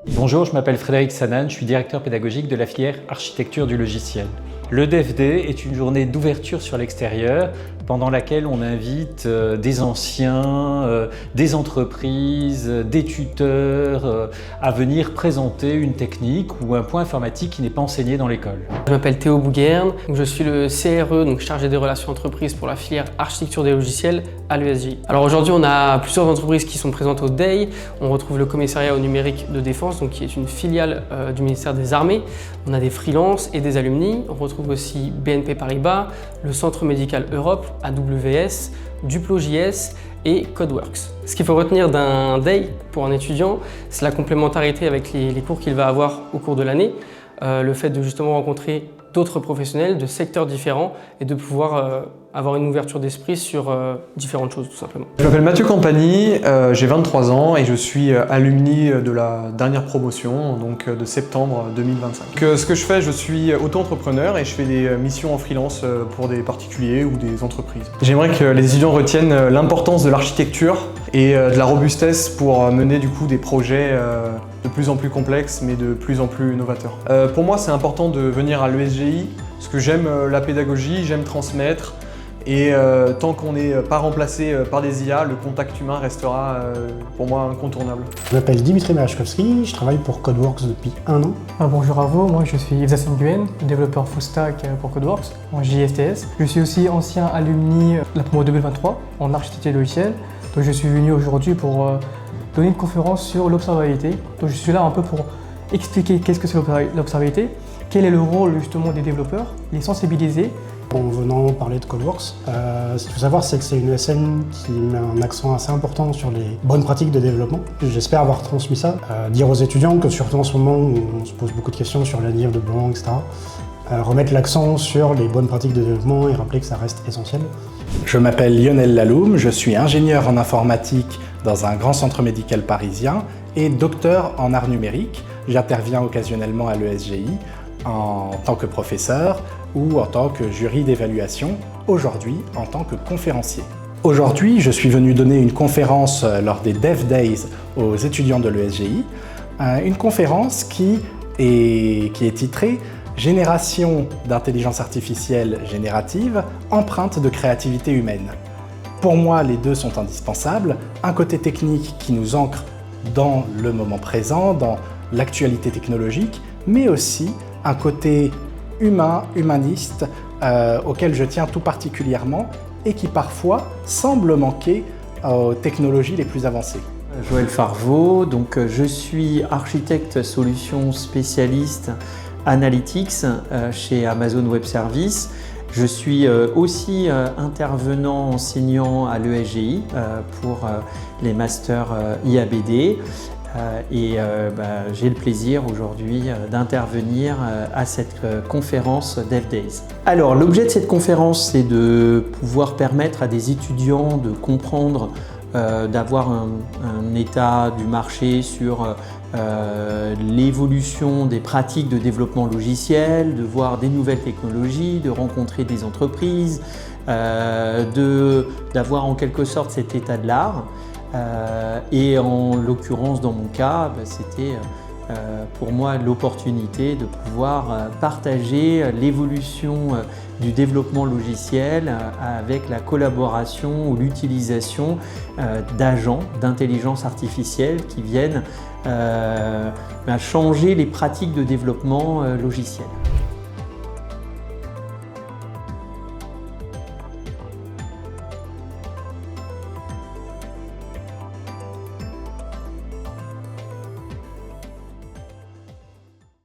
Bonjour, je m'appelle Frédéric Sanan, je suis directeur pédagogique de la filière architecture du logiciel. Le Dev Day est une journée d'ouverture sur l'extérieur pendant laquelle on invite des anciens, des entreprises, des tuteurs à venir présenter une technique ou un point informatique qui n'est pas enseigné dans l'école. Je m'appelle Théo Bouguerne, je suis le CRE, donc chargé des relations entreprises pour la filière architecture des logiciels à l'ESJ. Alors aujourd'hui, on a plusieurs entreprises qui sont présentes au DAY. On retrouve le commissariat au numérique de défense, donc qui est une filiale du ministère des Armées. On a des freelances et des alumni. On retrouve aussi BNP Paribas, le Centre médical Europe, AWS, Duplo.js et Codeworks. Ce qu'il faut retenir d'un DAY pour un étudiant, c'est la complémentarité avec les cours qu'il va avoir au cours de l'année, le fait de justement rencontrer d'autres professionnels de secteurs différents et de pouvoir avoir une ouverture d'esprit sur différentes choses tout simplement. Je m'appelle Mathieu Campani, j'ai 23 ans et je suis alumni de la dernière promotion, donc de septembre 2025. Ce que je fais, je suis auto-entrepreneur et je fais des missions en freelance pour des particuliers ou des entreprises. J'aimerais que les étudiants retiennent l'importance de l'architecture et de la robustesse pour mener du coup des projets de plus en plus complexes mais de plus en plus novateurs. Pour moi, c'est important de venir à l'ESGI parce que j'aime la pédagogie, j'aime transmettre. Et tant qu'on n'est pas remplacé par des IA, le contact humain restera pour moi incontournable. Je m'appelle Dimitri Merachkovski, je travaille pour Codeworks depuis 1 an. Bonjour à vous, moi je suis Yves Nguyen, développeur full stack pour Codeworks en JSTS. Je suis aussi ancien alumni de la promo 2023 en architecture logicielle. Donc je suis venu aujourd'hui pour donner une conférence sur l'observabilité. Donc je suis là un peu pour expliquer qu'est-ce que c'est l'observabilité, quel est le rôle justement des développeurs, les sensibiliser. En venant parler de Codeworks, ce qu'il faut savoir, c'est que c'est une ESN qui met un accent assez important sur les bonnes pratiques de développement. J'espère avoir transmis ça. Dire aux étudiants que surtout en ce moment où on se pose beaucoup de questions sur l'avenir de Blanc, etc., remettre l'accent sur les bonnes pratiques de développement et rappeler que ça reste essentiel. Je m'appelle Lionel Laloum, je suis ingénieur en informatique dans un grand centre médical parisien et docteur en art numérique. J'interviens occasionnellement à l'ESGI en tant que professeur ou en tant que jury d'évaluation, aujourd'hui en tant que conférencier. Aujourd'hui, je suis venu donner une conférence lors des Dev Days aux étudiants de l'ESGI, une conférence qui est titrée « Génération d'intelligence artificielle générative, empreinte de créativité humaine ». Pour moi, les deux sont indispensables, un côté technique qui nous ancre dans le moment présent, dans l'actualité technologique, mais aussi un côté humain, humaniste, auquel je tiens tout particulièrement et qui parfois semble manquer aux technologies les plus avancées. Joël Farvaux, donc je suis architecte solutions spécialiste Analytics chez Amazon Web Services. Je suis aussi intervenant enseignant à l'ESGI pour les masters IABD. J'ai le plaisir aujourd'hui d'intervenir à cette conférence Dev Days. Alors l'objet de cette conférence, c'est de pouvoir permettre à des étudiants de comprendre, d'avoir un état du marché sur l'évolution des pratiques de développement logiciel, de voir des nouvelles technologies, de rencontrer des entreprises, d'avoir en quelque sorte cet état de l'art. Et en l'occurrence, dans mon cas, c'était pour moi l'opportunité de pouvoir partager l'évolution du développement logiciel avec la collaboration ou l'utilisation d'agents d'intelligence artificielle qui viennent changer les pratiques de développement logiciel.